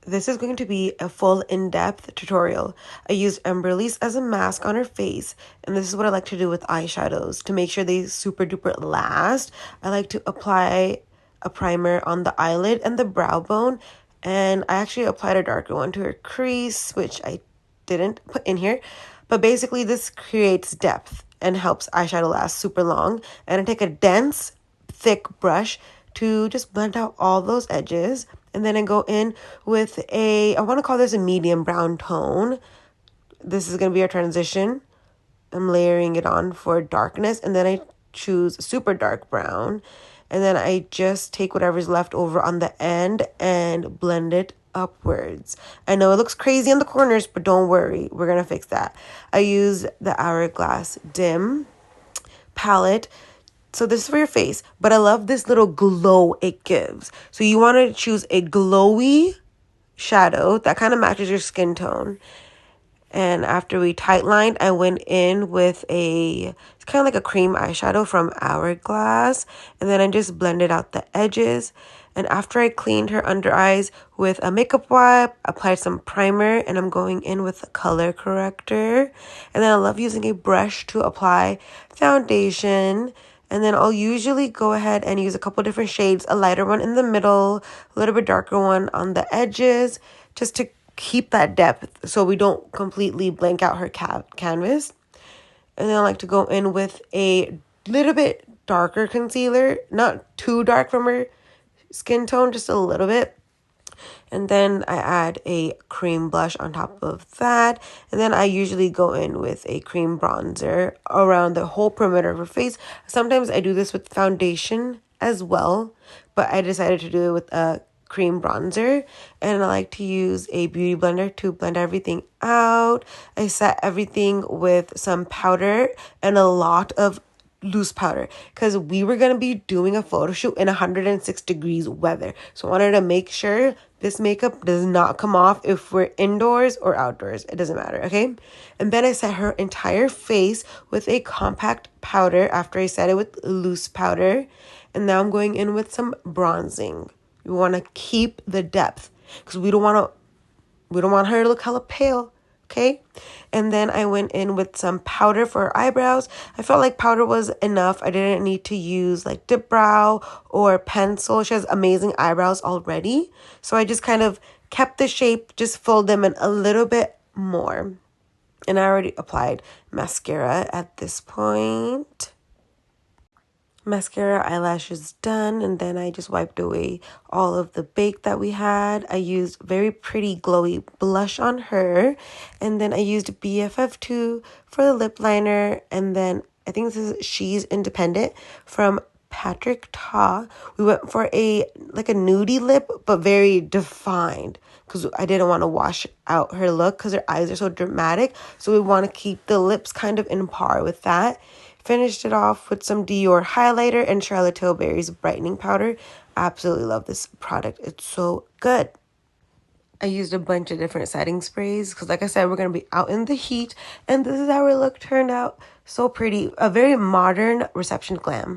this is going to be a full in-depth tutorial. I used Embryoliss as a mask on her face, and this is what I like to do with eyeshadows. To make sure they super duper last, I like to apply a primer on the eyelid and the brow bone, and I actually applied a darker one to her crease, which I didn't put in here. But basically, this creates depth and helps eyeshadow last super long. And I take a dense, thick brush to just blend out all those edges. And then I go in with I want to call this a medium brown tone. This is going to be our transition. I'm layering it on for darkness. And then I choose super dark brown. And then I just take whatever's left over on the end and blend it upwards. I know it looks crazy on the corners, but don't worry. We're going to fix that. I use the Hourglass Dim palette. So this is for your face, but I love this little glow it gives. So you want to choose a glowy shadow that kind of matches your skin tone. And after we tight lined, I went in with it's kind of like a cream eyeshadow from Hourglass. And then I just blended out the edges. And after I cleaned her under eyes with a makeup wipe, applied some primer, and I'm going in with a color corrector. And then I love using a brush to apply foundation. And then I'll usually go ahead and use a couple different shades, a lighter one in the middle, a little bit darker one on the edges, just to keep that depth so we don't completely blank out her canvas. And then I like to go in with a little bit darker concealer, not too dark from her skin tone, just a little bit. And then I add a cream blush on top of that. And then I usually go in with a cream bronzer around the whole perimeter of her face. Sometimes I do this with foundation as well, but I decided to do it with a cream bronzer. And I like to use a beauty blender to blend everything out. I set everything with some powder and a lot of loose powder because we were going to be doing a photo shoot in 106 degrees weather. So I wanted to make sure this makeup does not come off if we're indoors or outdoors. It doesn't matter, okay? And then I set her entire face with a compact powder after I set it with loose powder. And now I'm going in with some bronzing. We want to keep the depth because we don't want her to look hella pale. Okay, and then I went in with some powder for her eyebrows. I felt like powder was enough. I didn't need to use like dip brow or pencil. She has amazing eyebrows already. So I just kind of kept the shape, just filled them in a little bit more. And I already applied mascara at this point. Mascara, eyelashes done, and then I just wiped away all of the bake that we had. I used very pretty glowy blush on her, and then I used BFF2 for the lip liner, and then I think this is She's Independent from Patrick Ta. We went for a nudie lip, but very defined because I didn't want to wash out her look because her eyes are so dramatic. So we want to keep the lips kind of in par with that. Finished it off with some Dior Highlighter and Charlotte Tilbury's brightening powder. Absolutely love this product. It's so good. I used a bunch of different setting sprays because, like I said, we're going to be out in the heat. And this is how our look turned out. So pretty. A very modern reception glam.